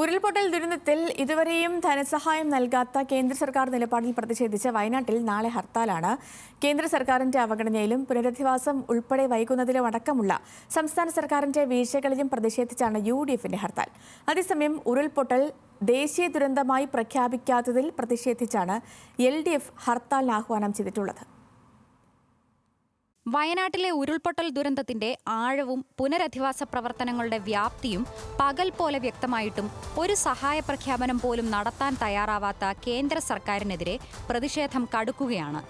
ഉരുൾപൊട്ടൽ ദുരന്തത്തിൽ ഇതുവരെയും ധനസഹായം നൽകാത്ത കേന്ദ്ര സർക്കാർ നിലപാടിൽ പ്രതിഷേധിച്ച് വയനാട്ടിൽ നാളെ ഹർത്താലാണ്. കേന്ദ്ര സർക്കാരിന്റെ അവഗണനയിലും പുനരധിവാസം ഉൾപ്പെടെ വൈകുന്നതിലും അടക്കമുള്ള സംസ്ഥാന സർക്കാരിന്റെ വീഴ്ചകളിലും പ്രതിഷേധിച്ചാണ് UDFന്റെ ഹർത്താൽ. അതേസമയം ഉരുൾപൊട്ടൽ ദേശീയ ദുരന്തമായി പ്രഖ്യാപിക്കാത്തതിൽ പ്രതിഷേധിച്ചാണ് LDF ഹർത്താലിന് ആഹ്വാനം ചെയ്തിട്ടുള്ളത്. വയനാട്ടിലെ ഉരുൾപൊട്ടൽ ദുരന്തത്തിന്റെ ആഴവും പുനരധിവാസ പ്രവർത്തനങ്ങളുടെ വ്യാപ്തിയും പകൽ പോലെ വ്യക്തമായിട്ടും ഒരു സഹായ പ്രഖ്യാപനം പോലും നടത്താൻ തയ്യാറാവാത്ത കേന്ദ്ര സർക്കാരിനെതിരെ പ്രതിഷേധം കടുക്കുകയാണ്.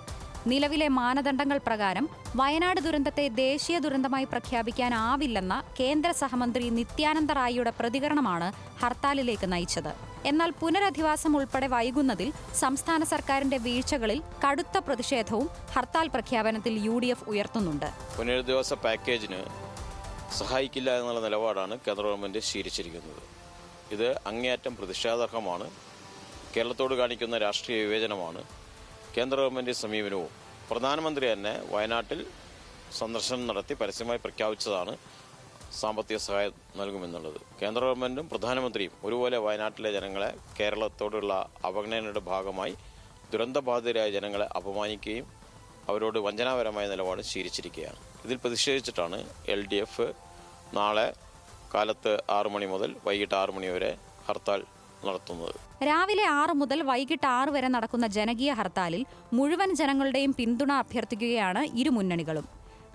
നിലവിലെ മാനദണ്ഡങ്ങൾ പ്രകാരം വയനാട് ദുരന്തത്തെ ദേശീയ ദുരന്തമായി പ്രഖ്യാപിക്കാനാവില്ലെന്ന കേന്ദ്ര സഹമന്ത്രി നിത്യാനന്ദ റായിയുടെ പ്രതികരണമാണ് ഹർത്താലിലേക്ക് നയിച്ചത്. എന്നാൽ പുനരധിവാസം ഉൾപ്പെടെ വൈകുന്നതിൽ സംസ്ഥാന സർക്കാരിന്റെ വീഴ്ചകളിൽ കടുത്ത പ്രതിഷേധവും ഹർത്താൽ പ്രഖ്യാപനത്തിൽ UDF ഉയർത്തുന്നുണ്ട്. പുനരധിവാസ പാക്കേജിന് സഹായിക്കില്ല എന്നുള്ള നിലപാടാണ് കേന്ദ്ര ഗവൺമെന്റ് സ്വീകരിച്ചിരിക്കുന്നത്. ഇത് അങ്ങേയറ്റം പ്രതിഷേധാർഹമാണ്. കേരളത്തോട് കാണിക്കുന്ന രാഷ്ട്രീയ വിവേചനമാണ്. കേന്ദ്ര ഗവൺമെന്റ് സമീപനവും പ്രധാനമന്ത്രി തന്നെ വയനാട്ടിൽ സന്ദർശനം നടത്തി പരസ്യമായി പ്രഖ്യാപിച്ചതാണ് സാമ്പത്തിക സഹായം നൽകുമെന്നുള്ളത്. കേന്ദ്ര ഗവൺമെന്റും പ്രധാനമന്ത്രിയും ഒരുപോലെ വയനാട്ടിലെ ജനങ്ങളെ കേരളത്തോടുള്ള അവഗണനയുടെ ഭാഗമായി ദുരന്തബാധിതരായ ജനങ്ങളെ അപമാനിക്കുകയും അവരോട് വഞ്ചനാപരമായ നിലപാട് സ്വീകരിച്ചിരിക്കുകയാണ്. ഇതിൽ പ്രതിഷേധിച്ചിട്ടാണ് LDF നാളെ കാലത്ത് 6 മണി മുതൽ വൈകിട്ട് 6 മണി വരെ ഹർത്താൽ നടത്തുന്നത്. രാവിലെ 6 മുതൽ വൈകിട്ട് 6 വരെ നടക്കുന്ന ജനകീയ ഹർത്താലിൽ മുഴുവൻ ജനങ്ങളുടെയും പിന്തുണ അഭ്യർത്ഥിക്കുകയാണ് ഇരു മുന്നണികളും.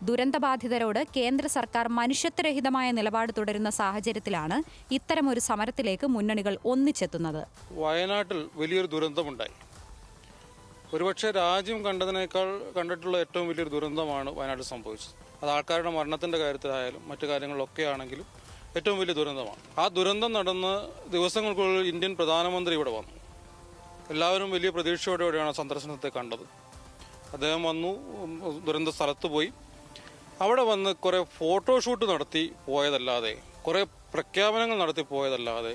ദുരന്തബാധിതരോട് കേന്ദ്ര സർക്കാർ മനുഷ്യത്വരഹിതമായ നിലപാട് തുടരുന്ന സാഹചര്യത്തിലാണ് ഇത്തരമൊരു സമരത്തിലേക്ക് മുന്നണികൾ ഒന്നിച്ചെത്തുന്നത്. വയനാട്ടിൽ വലിയൊരു ദുരന്തമുണ്ടായി. ഒരുപക്ഷെ രാജ്യം കണ്ടിട്ടുള്ള ഏറ്റവും വലിയൊരു ദുരന്തമാണ് വയനാട്ടിൽ സംഭവിച്ചത്. അത് ആൾക്കാരുടെ മരണത്തിന്റെ കാര്യത്തിലായാലും മറ്റു കാര്യങ്ങളിലൊക്കെ ആണെങ്കിലും ഏറ്റവും വലിയ ദുരന്തമാണ്. ആ ദുരന്തം നടന്ന് ദിവസങ്ങൾക്കുള്ളിൽ ഇന്ത്യൻ പ്രധാനമന്ത്രി ഇവിടെ വന്നു. എല്ലാവരും വലിയ പ്രതീക്ഷയോടെയാണ് സന്ദർശനത്തെ കണ്ടത്. അദ്ദേഹം വന്നു, ദുരന്ത സ്ഥലത്ത് പോയി. അവിടെ വന്ന് കുറെ ഫോട്ടോഷൂട്ട് നടത്തി പോയതല്ലാതെ, കുറെ പ്രഖ്യാപനങ്ങൾ നടത്തി പോയതല്ലാതെ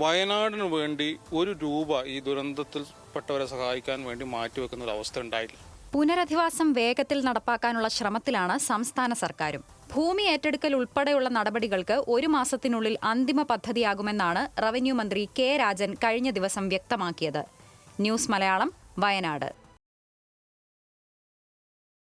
വയനാടിന് വേണ്ടി ₹1 ഈ ദുരന്തത്തിൽപ്പെട്ടവരെ സഹായിക്കാൻ വേണ്ടി മാറ്റിവെക്കുന്ന ഒരു അവസ്ഥ ഉണ്ടായില്ല. പുനരധിവാസം വേഗത്തിൽ നടപ്പാക്കാനുള്ള ശ്രമത്തിലാണ് സംസ്ഥാന സർക്കാരും. ഭൂമി ഏറ്റെടുക്കൽ ഉൾപ്പെടെയുള്ള നടപടികൾക്ക് 1 മാസത്തിനുള്ളിൽ അന്തിമ പദ്ധതിയാകുമെന്നാണ് റവന്യൂ മന്ത്രി K. രാജൻ കഴിഞ്ഞ ദിവസം വ്യക്തമാക്കിയത്. ന്യൂസ് മലയാളം, വയനാട്.